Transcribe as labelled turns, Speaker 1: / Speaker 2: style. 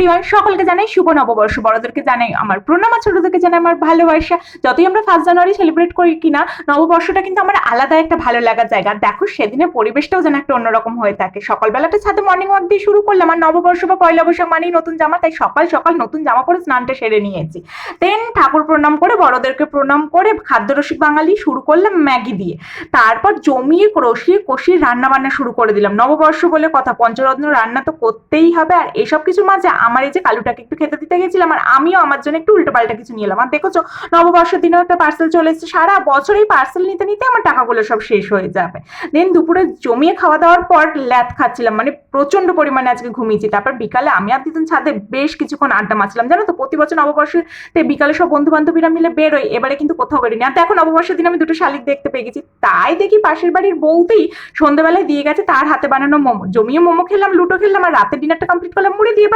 Speaker 1: Everyone, সকলকে জানাই শুভ নববর্ষ। বড়দেরকে জানাই আমার প্রণাম, আর ছোটদেরকে জানাই আমার ভালোবাসা। যতই আমরা 1 জানুয়ারি সেলিব্রেট করি কিনা, নববর্ষটা কিন্তু আমার আলাদা একটা ভালো লাগার জায়গা। দেখো সেদিনের পরিবেশটাও যেন একটা অন্যরকম হয়ে থাকে। সকালবেলাটা ছাদে মর্নিং ওয়াক দিয়ে শুরু করলাম। আর নববর্ষ বা পয়লা বৈশাখ মানেই নতুন জামা, তাই সকাল সকাল নতুন জামা পরে স্নানটা সেরে নিয়েছি। দেন ঠাকুর প্রণাম করে, বড়দেরকে প্রণাম করে, খাদ্যরসিক বাঙালি শুরু করলাম ম্যাগি দিয়ে। তারপর জমিয়ে কষিয়ে কষিয়ে রান্না বান্না শুরু করে দিলাম। নববর্ষ বলে কথা, পঞ্চরত্ন রান্না তো করতেই হবে। আর এসব কিছু মাঝে আমার এই যে কালুটাকে একটু খেতে দিতে গেছিলাম, আর আমিও আমার জন্য একটু উল্টো পাল্টা কিছু নিয়ে এলাম। আর দেখেছো নববর্ষের দিনেও একটা পার্সেল চলে এসেছে। সারা বছর এই পার্সেল নিতে নিতে আমার টাকাগুলো সব শেষ হয়ে যাবে। দেন দুপুরে জমিয়ে খাওয়া দাওয়ার পর ল্যাদ খাচ্ছিলাম, মানে প্রচন্ড পরিমাণে আজকে ঘুমিয়েছি। তারপর বিকালে আমি আর দিদিন ছাদে বেশ কিছুক্ষণ আড্ডা মারছিলাম। জানো তো প্রতি বছর নববর্ষতে বিকালে সব বন্ধু বান্ধবীরা মিলে বেরোয়, এবারে কিন্তু কোথাও বেরোয়নি। আর দেখো নববর্ষের দিন আমি দুটো শালিক দেখতে পেয়ে গেছি। তাই দেখি পাশের বাড়ির বউতেই সন্ধ্যাবেলায় দিয়ে গেছে তার হাতে বানানো মোমো। জমিয়ে মোমো খেলাম, লুডো খেললাম, আর রাতের ডিনারটা কমপ্লিট করলাম মুড়ি দিয়ে।